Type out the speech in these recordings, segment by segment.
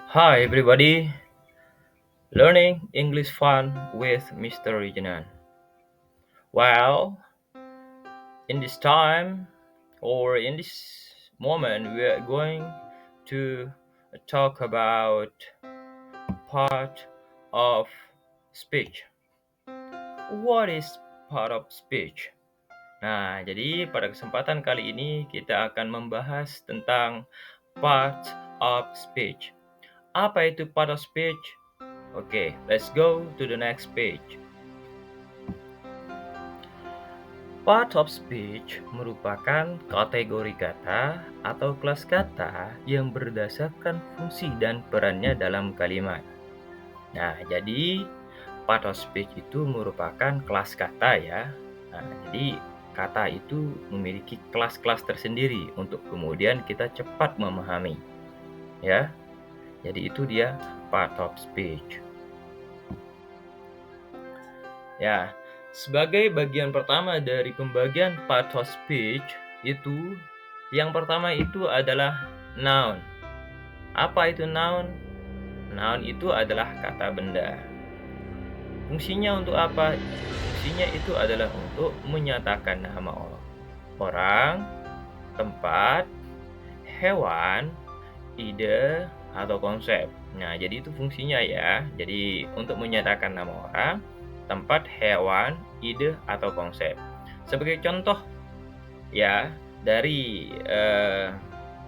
Hi everybody, learning English fun with Mr. Reginan. Well, in this time or in this moment, we are going to talk about part of speech. What is part of speech? Nah, jadi pada kesempatan kali ini kita akan membahas tentang part of speech. Apa itu part of speech? Oke, let's go to the next page. Part of speech merupakan kategori kata atau kelas kata yang berdasarkan fungsi dan perannya dalam kalimat. Nah, jadi part of speech itu merupakan kelas kata ya. Nah, jadi kata itu memiliki kelas-kelas tersendiri untuk kemudian kita cepat memahami. Ya. Jadi itu dia part of speech. Ya, sebagai bagian pertama dari pembagian part of speech itu, yang pertama itu adalah noun. Apa itu noun? Noun itu adalah kata benda. Fungsinya untuk apa? Fungsinya itu adalah untuk menyatakan nama orang, tempat, hewan, ide, atau konsep. Nah, jadi itu fungsinya ya. Jadi untuk menyatakan nama orang, tempat, hewan, ide, atau konsep. Sebagai contoh ya dari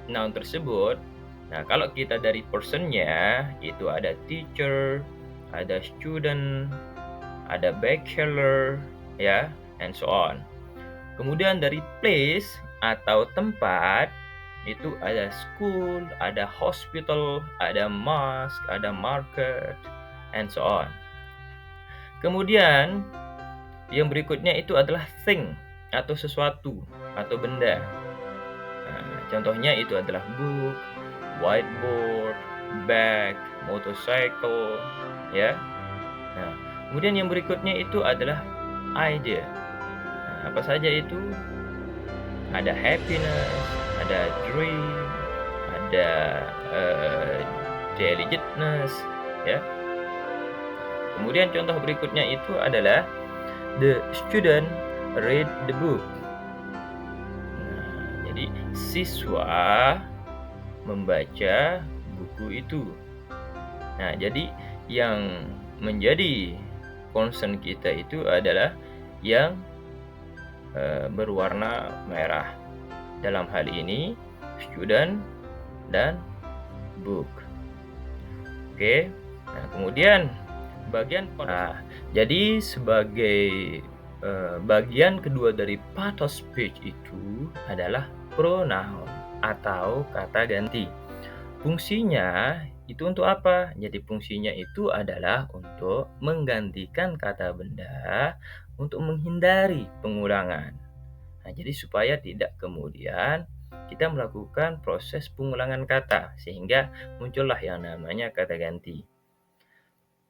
noun tersebut. Nah, kalau kita dari personnya itu ada teacher, ada student, ada bachelor, ya, and so on. Kemudian dari place atau tempat itu ada school, ada hospital, ada mosque, ada market, and so on. Kemudian yang berikutnya itu adalah thing atau sesuatu atau benda. Nah, contohnya itu adalah book, whiteboard, bag, motorcycle, ya. Nah, kemudian yang berikutnya itu adalah idea. Nah, apa saja itu? Ada happiness, ada dream, ada diligentness, ya. Kemudian contoh berikutnya itu adalah the student read the book. Nah, jadi siswa membaca buku itu. Nah, jadi yang menjadi concern kita itu adalah yang berwarna merah. Dalam hal ini student dan book. Oke. Nah, kemudian bagian jadi sebagai bagian kedua dari part of speech itu adalah pronoun atau kata ganti. Fungsinya itu untuk apa? Jadi fungsinya itu adalah untuk menggantikan kata benda untuk menghindari pengulangan. Nah, jadi supaya tidak kemudian kita melakukan proses pengulangan kata sehingga muncullah yang namanya kata ganti.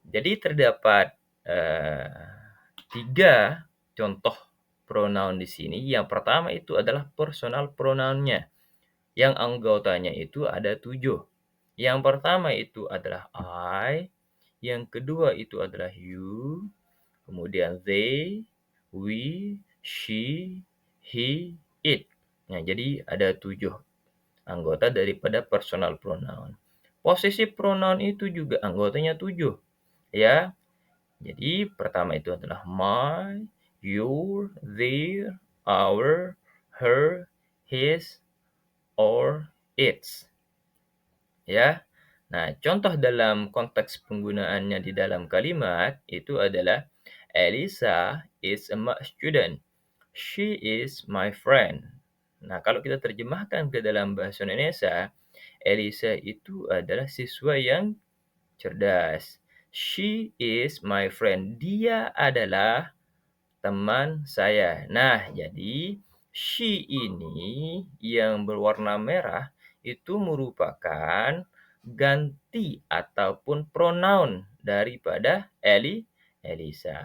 Jadi terdapat 3 contoh pronoun di sini. Yang pertama itu adalah personal pronoun-nya, yang anggotanya itu ada 7. Yang pertama itu adalah I, yang kedua itu adalah you, kemudian they, we, she, he, it. Nah, jadi ada 7 anggota daripada personal pronoun. Possessive pronoun itu juga anggotanya 7, ya. Jadi pertama itu adalah my, your, their, our, her, his, or its. Ya. Nah, contoh dalam konteks penggunaannya di dalam kalimat itu adalah Elisa is a student. She is my friend. Nah, kalau kita terjemahkan ke dalam bahasa Indonesia, Elisa itu adalah siswa yang cerdas. She is my friend. Dia adalah teman saya. Nah, jadi she ini yang berwarna merah itu merupakan ganti ataupun pronoun daripada Elisa.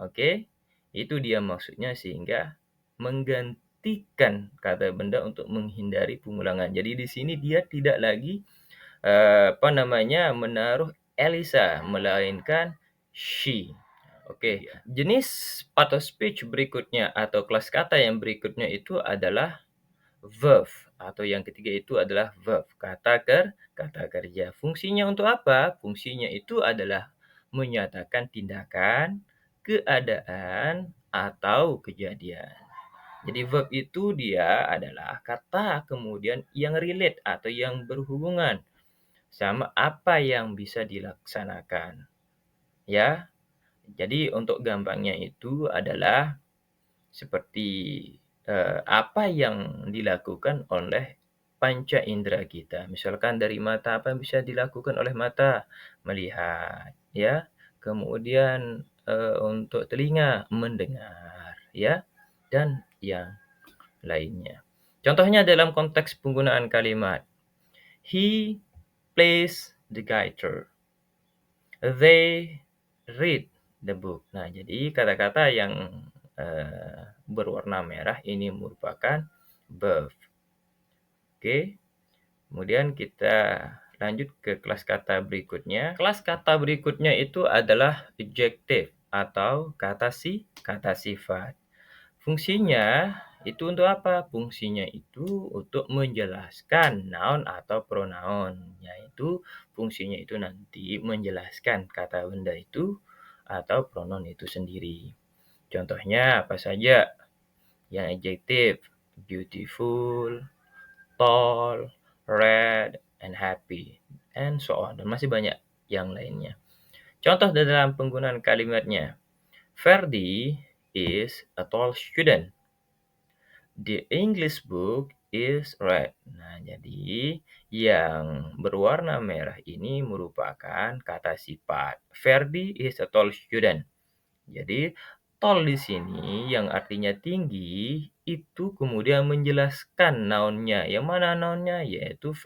Oke? Itu dia maksudnya sehingga menggantikan kata benda untuk menghindari pengulangan. Jadi di sini dia tidak lagi menaruh Elisa, melainkan she. Oke, jenis part of speech berikutnya atau kelas kata yang berikutnya itu adalah verb atau yang ketiga itu adalah verb, kata kerja. Fungsinya untuk apa? Fungsinya itu adalah menyatakan tindakan, keadaan, atau kejadian. Jadi verb itu dia adalah kata kemudian yang relate atau yang berhubungan sama apa yang bisa dilaksanakan. Ya, jadi untuk gampangnya itu adalah seperti, apa yang dilakukan oleh panca indera kita. Misalkan dari mata, apa yang bisa dilakukan oleh mata? Melihat, ya. Kemudian, untuk telinga, mendengar, ya, dan yang lainnya. Contohnya dalam konteks penggunaan kalimat, "He plays the guitar." They read the book. Nah, jadi kata-kata yang berwarna merah ini merupakan verb. Oke, kemudian kita lanjut ke kelas kata berikutnya. Kelas kata berikutnya itu adalah adjective atau kata sifat. Fungsinya itu untuk apa? Fungsinya itu untuk menjelaskan noun atau pronoun, yaitu fungsinya itu nanti menjelaskan kata benda itu atau pronoun itu sendiri. Contohnya apa saja? Yang adjektif, beautiful, tall, red, and happy, and so on. Dan masih banyak yang lainnya. Contoh dalam penggunaan kalimatnya, Ferdi is a tall student. The English book is red. Nah, jadi yang berwarna merah ini merupakan kata sifat. Ferdi is a tall student. Jadi, tall di sini yang artinya tinggi, itu kemudian menjelaskan noun-nya. Yang mana noun-nya? Yaitu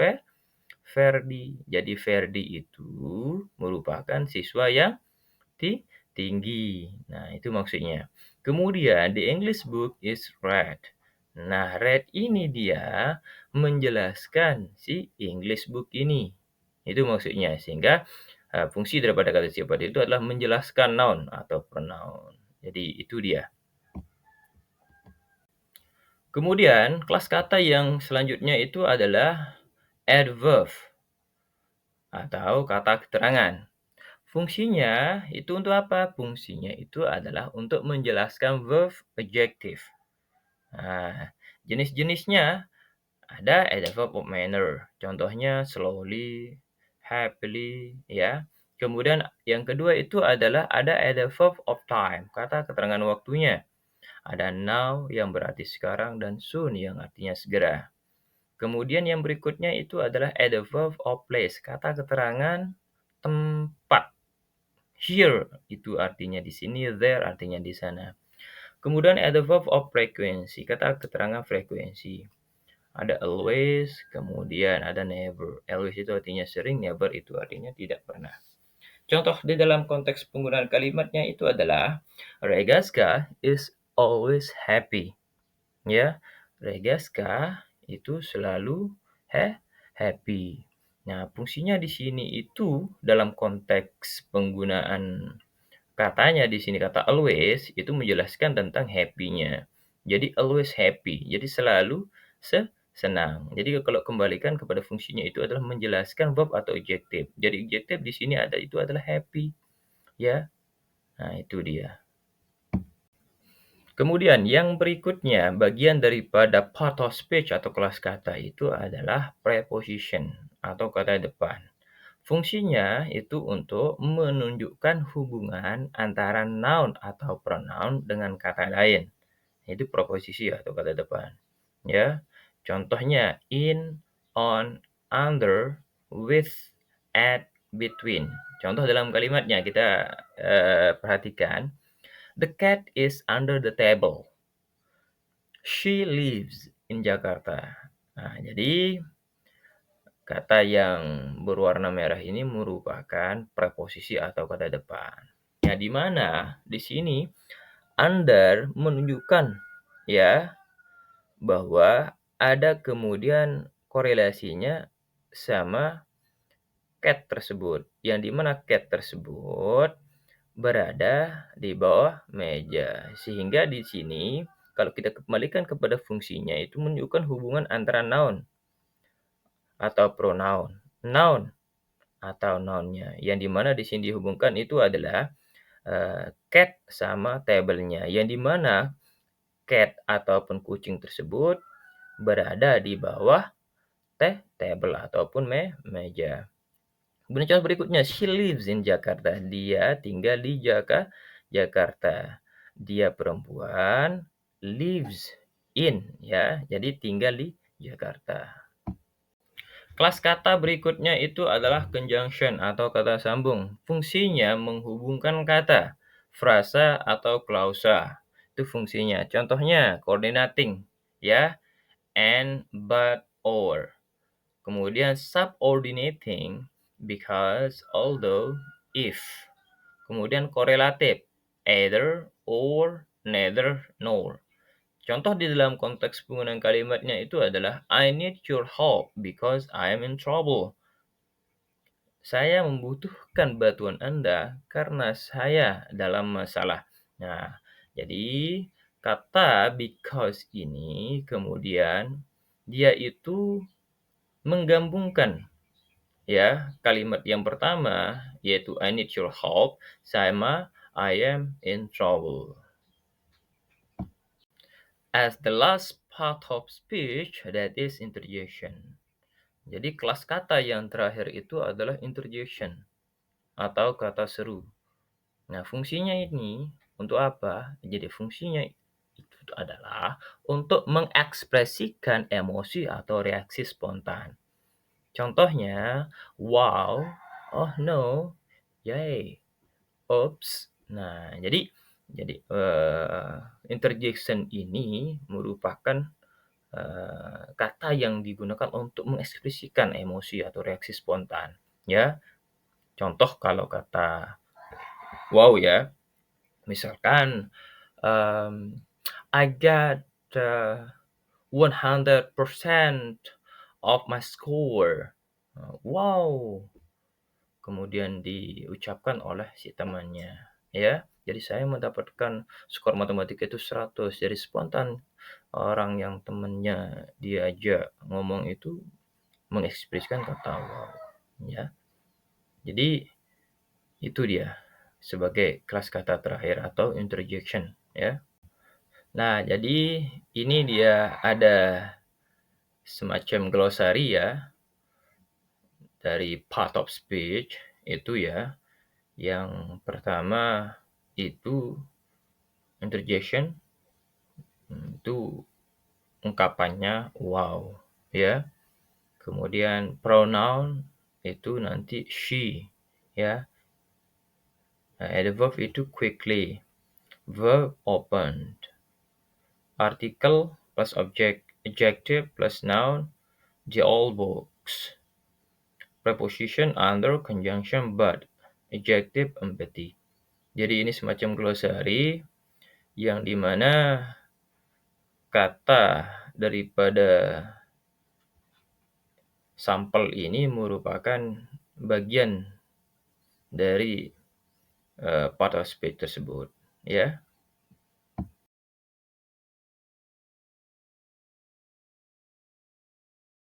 Ferdi. Jadi, Ferdi itu merupakan siswa yang tinggi. Nah, itu maksudnya. Kemudian, the English book is red. Nah, red ini dia menjelaskan si English book ini. Itu maksudnya. Sehingga fungsi daripada kata sifat itu adalah menjelaskan noun atau pronoun. Jadi itu dia. Kemudian, kelas kata yang selanjutnya itu adalah adverb atau kata keterangan. Fungsinya itu untuk apa? Fungsinya itu adalah untuk menjelaskan verb adjective. Nah, jenis-jenisnya ada adverb of manner. Contohnya slowly, happily, ya. Kemudian yang kedua itu adalah ada adverb of time, kata keterangan waktunya. Ada now yang berarti sekarang dan soon yang artinya segera. Kemudian yang berikutnya itu adalah adverb of place, kata keterangan tempat. Here itu artinya di sini, there artinya di sana. Kemudian adverb of frequency, kata keterangan frekuensi. Ada always, kemudian ada never. Always itu artinya sering, never itu artinya tidak pernah. Contoh di dalam konteks penggunaan kalimatnya itu adalah Regaska is always happy. Ya, Regaska itu selalu happy. Nah, fungsinya di sini itu dalam konteks penggunaan katanya di sini kata always itu menjelaskan tentang happy-nya. Jadi always happy, jadi selalu senang. Jadi kalau kembalikan kepada fungsinya itu adalah menjelaskan verb atau adjective. Jadi adjective di sini ada itu adalah happy, ya. Nah, itu dia. Kemudian yang berikutnya, bagian daripada part of speech atau kelas kata itu adalah preposition atau kata depan. Fungsinya itu untuk menunjukkan hubungan antara noun atau pronoun dengan kata lain. Itu preposisi atau kata depan. Ya. Contohnya in, on, under, with, at, between. Contoh dalam kalimatnya kita perhatikan. The cat is under the table. She lives in Jakarta. Nah, jadi kata yang berwarna merah ini merupakan preposisi atau kata depan. Ya, di mana di sini under menunjukkan ya bahwa ada kemudian korelasinya sama cat tersebut, yang di mana cat tersebut berada di bawah meja. Sehingga di sini kalau kita kembalikan kepada fungsinya itu menunjukkan hubungan antara noun atau pronoun. Noun atau noun-nya, yang di mana di sini dihubungkan itu adalah, cat sama table-nya, yang di mana cat ataupun kucing tersebut berada di bawah table ataupun meja. Kemudian contoh berikutnya, she lives in Jakarta. Dia tinggal di Jakarta. Dia perempuan, lives in, ya. Jadi tinggal di Jakarta. Kelas kata berikutnya itu adalah conjunction atau kata sambung. Fungsinya menghubungkan kata, frasa atau klausa. Itu fungsinya. Contohnya coordinating, ya, and, but, or. Kemudian subordinating, because, although, if. Kemudian korelatif, either, or, neither, nor. Contoh di dalam konteks penggunaan kalimatnya itu adalah I need your help because I am in trouble. Saya membutuhkan bantuan Anda karena saya dalam masalah. Nah, jadi kata because ini kemudian dia itu menggabungkan, ya, kalimat yang pertama yaitu I need your help sama I am in trouble. As the last part of speech, that is interjection. Jadi kelas kata yang terakhir itu adalah interjection atau kata seru. Nah, fungsinya ini untuk apa? Jadi fungsinya itu adalah untuk mengekspresikan emosi atau reaksi spontan. Contohnya, wow, oh no, yay, oops. Nah, jadi interjection ini merupakan kata yang digunakan untuk mengekspresikan emosi atau reaksi spontan, ya. Contoh kalau kata wow, ya, misalkan, mmm, I got, 100% of my score. Wow, kemudian diucapkan oleh si temannya, ya. Jadi saya mendapatkan skor matematika itu 100, jadi spontan orang yang temannya diajak ngomong itu mengekspresikan kata wow, ya. Jadi itu dia sebagai kelas kata terakhir atau interjection, ya. Nah, jadi ini dia ada semacam glosari, ya, dari part of speech itu, ya. Yang pertama itu interjection, itu ungkapannya wow, ya. Kemudian pronoun itu nanti she, ya. Ada verb itu quickly, verb opened, article plus object, adjective plus noun, the old books, preposition under, conjunction but, adjective empathy. Jadi ini semacam glosari yang dimana kata daripada sampel ini merupakan bagian dari part of speech tersebut, ya.